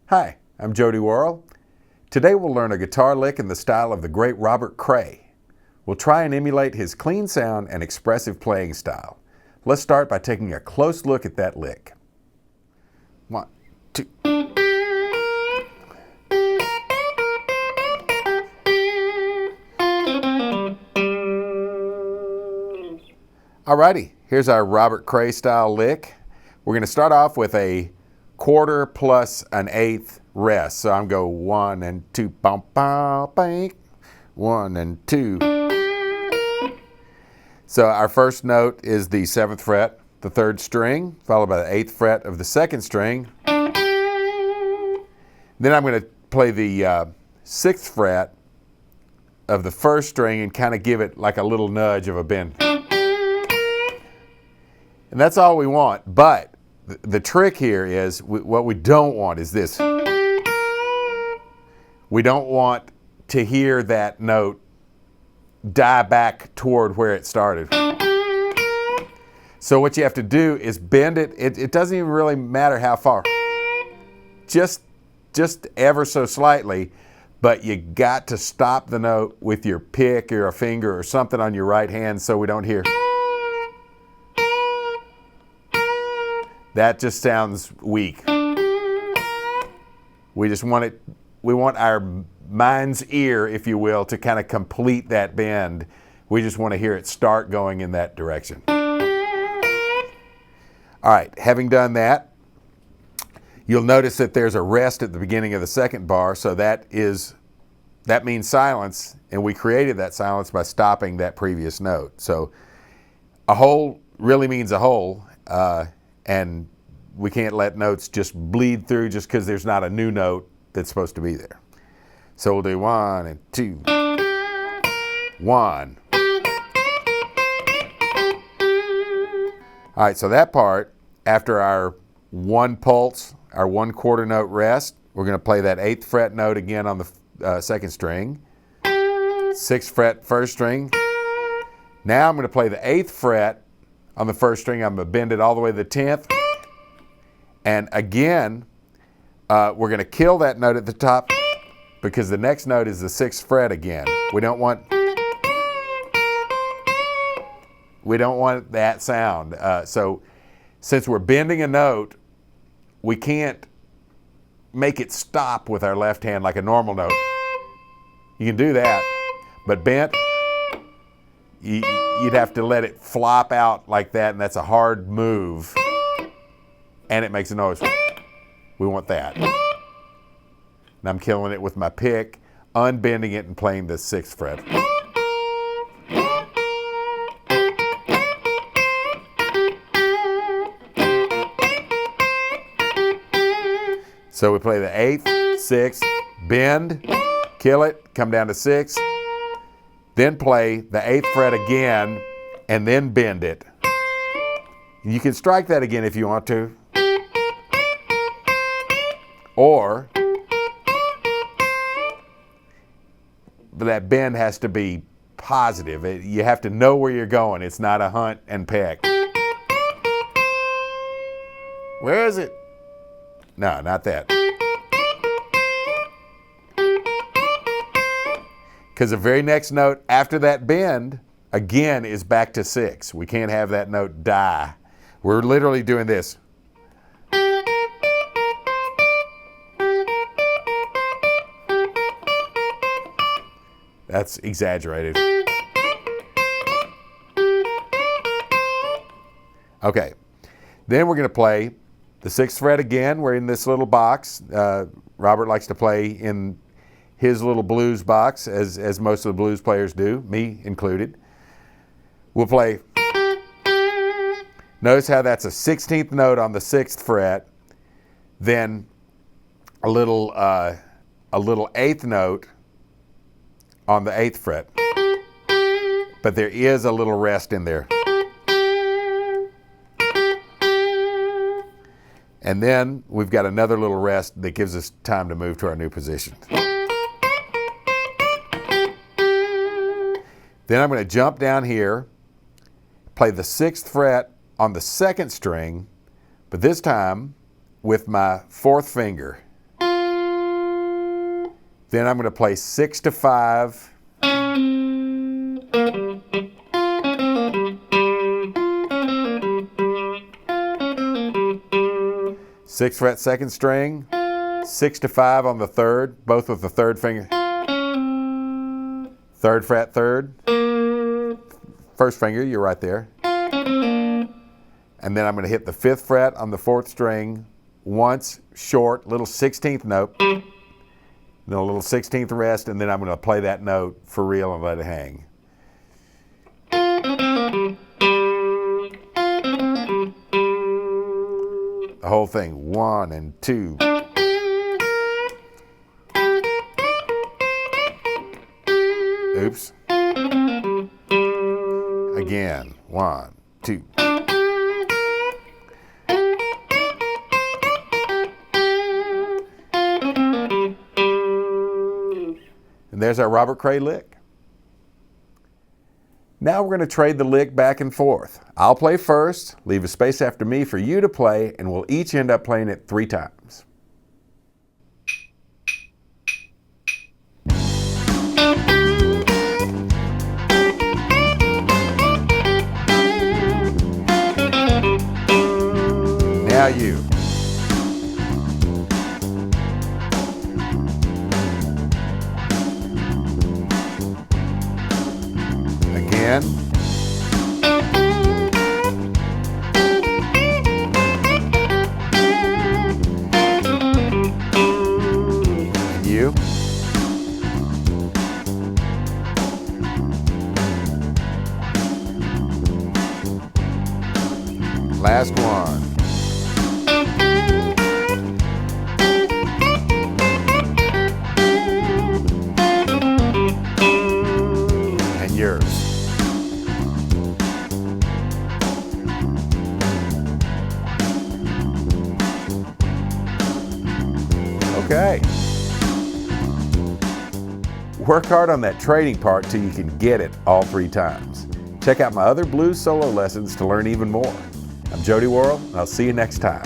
Hi, I'm Jody Worrell. Today we'll learn a guitar lick in the style of the great Robert Cray. We'll try and emulate his clean sound and expressive playing style. Let's start by taking a close look at that lick. 1, 2. Alrighty, here's our Robert Cray style lick. We're going to start off with a quarter plus an eighth rest. So I'm go 1 and 2, bum, bum, bang, 1 and 2. So our first note is the 7th fret, the 3rd string, followed by the 8th fret of the 2nd string. Then I'm going to play the 6th fret of the 1st string and kind of give it like a little nudge of a bend. And that's all we want, but the trick here is what we don't want is this. We don't want to hear that note die back toward where it started. So what you have to do is bend it. It doesn't even really matter how far. Just ever so slightly, but you got to stop the note with your pick or a finger or something on your right hand so we don't hear. That just sounds weak. We just want it, we want our mind's ear, if you will, to kind of complete that bend. We just want to hear it start going in that direction. All right, having done that, you'll notice that there's a rest at the beginning of the 2nd bar, so that means silence, and we created that silence by stopping that previous note. So a hole really means a hole. And we can't let notes just bleed through just because there's not a new note that's supposed to be there. So we'll do 1 and 2. 1. All right, so that part, after our 1 pulse, our 1 quarter note rest, we're going to play that 8th fret note again on the 2nd string, 6th fret 1st string. Now I'm going to play the 8th fret on the 1st string. I'm going to bend it all the way to the 10th. And again, we're going to kill that note at the top because the next note is the 6th fret again. We don't want that sound. So since we're bending a note, we can't make it stop with our left hand like a normal note. You can do that, but bent, you'd have to let it flop out like that, and that's a hard move, and it makes a noise. We want that. And I'm killing it with my pick, unbending it, and playing the 6th fret. So we play the 8th, 6th, bend, kill it, come down to 6, then play the 8th fret again, and then bend it. You can strike that again if you want to. Or that bend has to be positive. You have to know where you're going. It's not a hunt and peck. Where is it? No, not that. Because the very next note after that bend, again, is back to 6. We can't have that note die. We're literally doing this. That's exaggerated. Okay, then we're going to play the 6th fret again. We're in this little box. Robert likes to play in his little blues box, as most of the blues players do, me included. We'll play. Notice how that's a 16th note on the 6th fret, then a little 8th note on the 8th fret. But there is a little rest in there. And then we've got another little rest that gives us time to move to our new position. Then I'm going to jump down here, play the 6th fret on the 2nd string, but this time with my 4th finger. Then I'm going to play 6 to 5. Sixth fret second string, 6 to 5 on the third, both with the third finger. Third fret third, first finger, you're right there. And then I'm going to hit the 5th fret on the 4th string once, short, little 16th note, then a little 16th rest, and then I'm going to play that note for real and let it hang. The whole thing, 1 and 2. Oops. Again, 1, 2. And there's our Robert Cray lick. Now we're going to trade the lick back and forth. I'll play first, leave a space after me for you to play, and we'll each end up playing it 3 times. Now you. Again. And you. Last one. And yours. Okay. Work hard on that trading part till you can get it all 3 times. Check out my other blues solo lessons to learn even more. I'm Jody Worrell, and I'll see you next time.